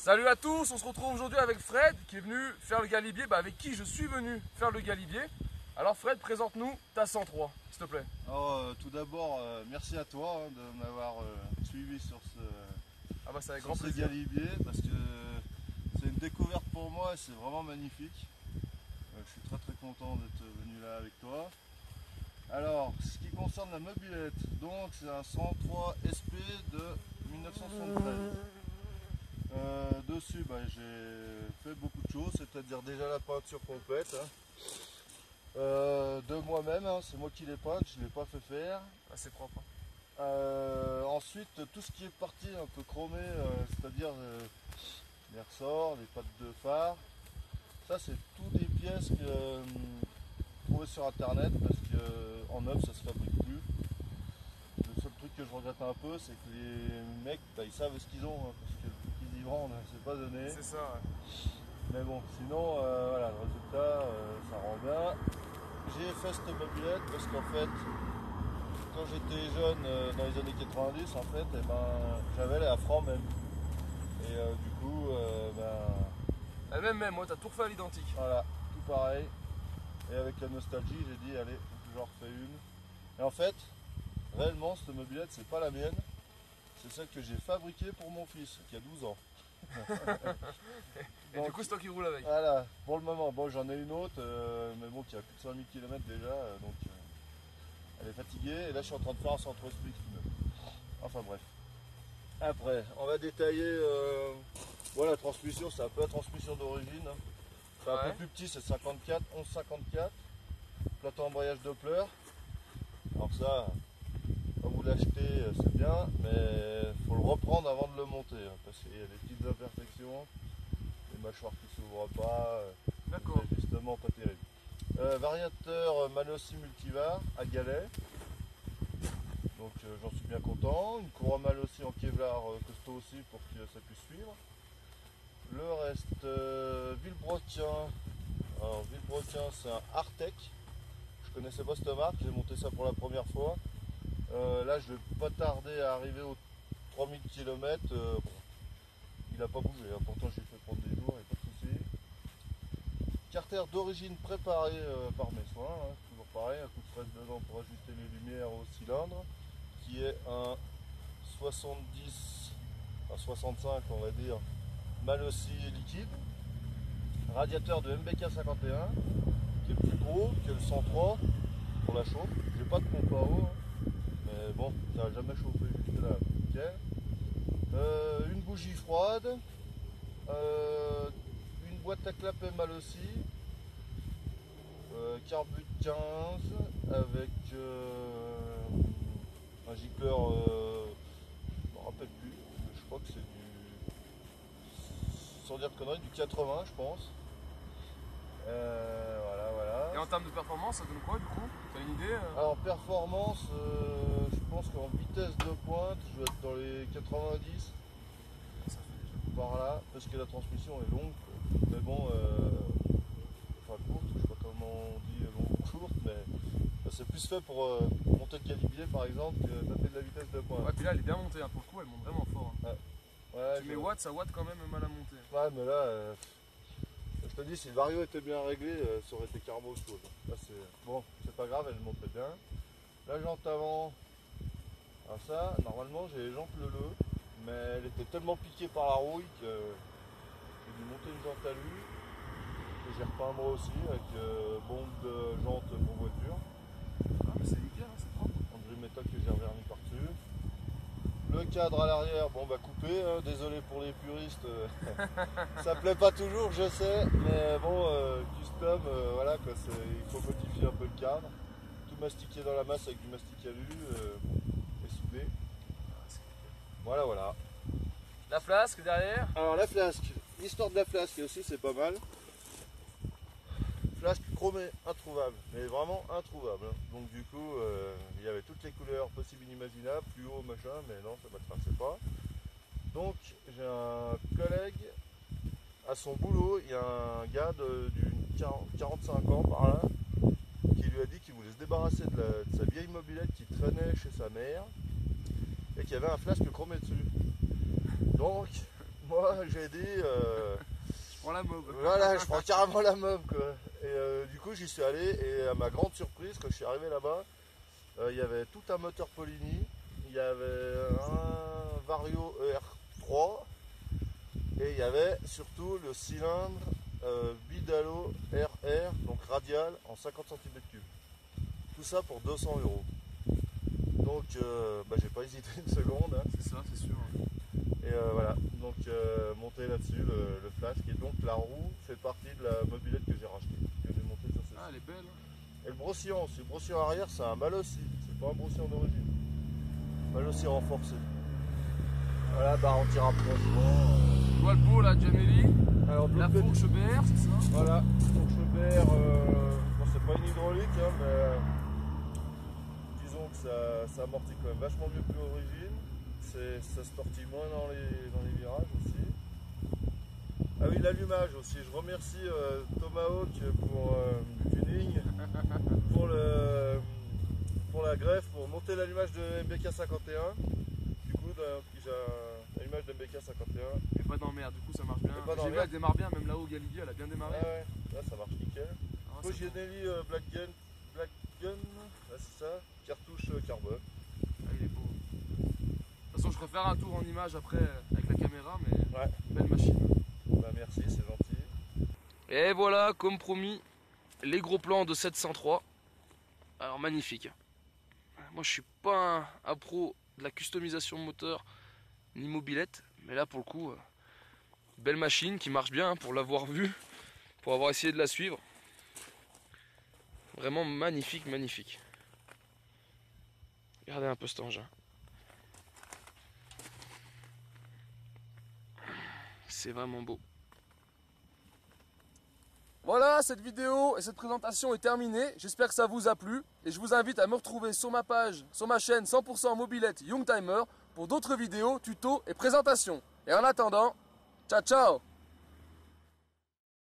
Salut à tous, on se retrouve aujourd'hui avec Fred qui est venu faire le galibier, avec qui je suis venu faire le galibier. Alors Fred, présente-nous ta 103, s'il te plaît. Alors, tout d'abord, merci à toi de m'avoir suivi sur C'est avec sur grand ce plaisir. galibier parce que c'est une découverte pour moi et c'est vraiment magnifique. Je suis très très content d'être venu là avec toi. Alors, ce qui concerne la mobilette, donc c'est un 103 SP de 1973. Dessus, j'ai fait beaucoup de choses, c'est-à-dire déjà la peinture complète. De moi-même, c'est moi qui l'ai peinte, je ne l'ai pas fait faire. C'est propre. Ensuite, tout ce qui est parti un peu chromé, c'est-à-dire les ressorts, les pattes de phare, ça c'est tout des pièces que trouvées sur internet parce qu'en neuf ça se fabrique plus. Le seul truc que je regrette un peu, c'est que les mecs ils savent ce qu'ils ont, parce que ce qu'ils y vendent, c'est pas donné. C'est ça, ouais. Mais bon, sinon, voilà, le résultat, ça rend bien. J'ai fait cette mobilette parce qu'en fait, quand j'étais jeune, dans les années 90, en fait, j'avais la franc même. Et du coup, Même, moi, t'as tout refait à l'identique. voilà, tout pareil. Et avec la nostalgie, j'ai dit, allez, j'en refais une. Et en fait, réellement, cette mobilette, c'est pas la mienne. C'est celle que j'ai fabriquée pour mon fils, qui a 12 ans. Et du coup, c'est toi qui roules avec. Voilà, pour le moment. Bon, j'en ai une autre, mais bon, qui a plus de 5000 km déjà, donc elle est fatiguée. Et là, je suis en train de faire un centre split. Enfin bref. Après, on va détailler. Voilà, la transmission, c'est un peu la transmission d'origine. C'est un peu plus petit, c'est 54, 1154. Plateau embrayage Doppler. Alors ça, quand vous l'achetez, c'est bien, mais il faut le reprendre avant de le monter, parce qu'il y a des petites imperfections, les mâchoires qui s'ouvrent pas, D'accord. c'est justement pas terrible. Variateur Malossi Multivar à galet, donc j'en suis bien content. Une courroie Malossi en Kevlar costaud aussi pour que ça puisse suivre. Le reste, Villebrequin. Alors Villebrequin, c'est un Artec. Je connaissais pas cette marque, j'ai monté ça pour la première fois. Là, je vais pas tarder à arriver aux 3000 km. Il n'a pas bougé, pourtant j'ai fait prendre des jours, il n'y a pas de souci. Carter d'origine préparée par mes soins, toujours pareil, un coup de fraise dedans pour ajuster les lumières au cylindre, qui est un 70, un 65 on va dire, Malossi liquide. Radiateur de MBK 51, qui est plus gros que le 103 pour la chauffe. J'ai pas de pompe à eau. Mais bon, ça n'a jamais chauffé jusque là, nickel. Une bougie froide, une boîte à clapet Malossi, carbut 15 avec un gicleur, je me rappelle plus, je crois que c'est du, sans dire de conneries, du 80 je pense. Voilà. Et en termes de performance, ça donne quoi du coup? T'as une idée Alors performance, je pense qu'en vitesse de pointe, je vais être dans les 90 Ça fait déjà. par là, parce que la transmission est longue, mais bon, enfin courte, je sais pas comment on dit longue ou courte, mais c'est plus fait pour monter le calibier par exemple que taper de la vitesse de pointe. Ouais, puis là, elle est bien montée, pour le coup, elle monte vraiment fort. Ouais, Tu mets watts, ça watt quand même mal à monter. ouais, mais là, je te dis, si le vario était bien réglé, ça aurait été carrément autre chose. Là, bon, c'est pas grave, elle montait bien. La jante avant, alors ça, normalement j'ai les jantes leleu, mais elle était tellement piquée par la rouille que j'ai dû monter une jante à lui. Et j'ai repeint moi aussi avec bombe de jante pour voiture. Ah, mais c'est nickel, c'est propre. André métal que j'ai reverni par-dessus. Le cadre à l'arrière, coupé, désolé pour les puristes, ça plaît pas toujours, je sais, mais bon, custom, voilà quoi, il faut modifier un peu le cadre, tout mastiqué dans la masse avec du mastic alu et soudé. Voilà. La flasque derrière. Alors la flasque, l'histoire de la flasque aussi c'est pas mal. Flasque chromée introuvable, mais vraiment introuvable. Donc du coup, il y avait toutes les couleurs possibles et inimaginables, plus haut, machin, mais non, ça m'intéressait pas. Donc j'ai un collègue, à son boulot, il y a un gars d'une 45 ans par là, qui lui a dit qu'il voulait se débarrasser de sa vieille mobilette qui traînait chez sa mère, et qu'il y avait un flasque chromé dessus. Donc, moi j'ai dit Je prends la mob. voilà, je prends carrément la mob quoi. Et du coup j'y suis allé et à ma grande surprise quand je suis arrivé là-bas, il y avait tout un moteur Polini, il y avait un Vario ER3 et il y avait surtout le cylindre Bidalo RR, donc radial en 50 cm3. Tout ça pour 200 €. Donc j'ai pas hésité une seconde. Hein. C'est ça, c'est sûr. Et voilà, donc monté là-dessus, le flash, qui est donc la roue fait partie de la mobilette que j'ai rachetée, que j'ai montée sur celle-ci. Ah, elle est belle. Hein. Et le brossillon aussi, le brossillon arrière c'est un Malossi, c'est pas un brossillon d'origine. Malossi renforcé. Voilà, bah anti-rapprochement. Tu vois le pot là, Jameli. Alors de La l'autre côté, fourche BR, c'est ça? voilà, fourche BR, bon, c'est pas une hydraulique, hein, mais disons que ça amortit quand même vachement mieux que l'origine. Ça se tortille moins dans les virages aussi. Ah oui, l'allumage aussi. Je remercie Tomahawk pour le tuning, pour la greffe, pour monter l'allumage de MBK 51. Du coup, j'ai un allumage de MBK 51. Et pas d'emmerde, du coup ça marche bien. Et pas J'ai vu, d'emmerde. elle démarre bien, même là-haut, Galibier, elle a bien démarré. Ah ouais, là ça marche nickel. Ah, c'est bon. Coginelli Black Gun, ah, c'est ça, cartouche carbone. Ah, il est beau. De toute façon, je ferai faire un tour en image après avec la caméra, mais Ouais, belle machine. bah merci, c'est gentil. Et voilà, comme promis, les gros plans de 703. Alors magnifique. Moi je suis pas un pro de la customisation moteur ni mobilette, mais là pour le coup, belle machine qui marche bien hein, pour l'avoir vue, pour avoir essayé de la suivre. Vraiment magnifique, magnifique. Regardez un peu cet engin. C'est vraiment beau. Voilà, cette vidéo et cette présentation est terminée. J'espère que ça vous a plu. Et je vous invite à me retrouver sur ma page, sur ma chaîne 100% mobilette Youngtimer pour d'autres vidéos, tutos et présentations. Et en attendant, ciao ciao!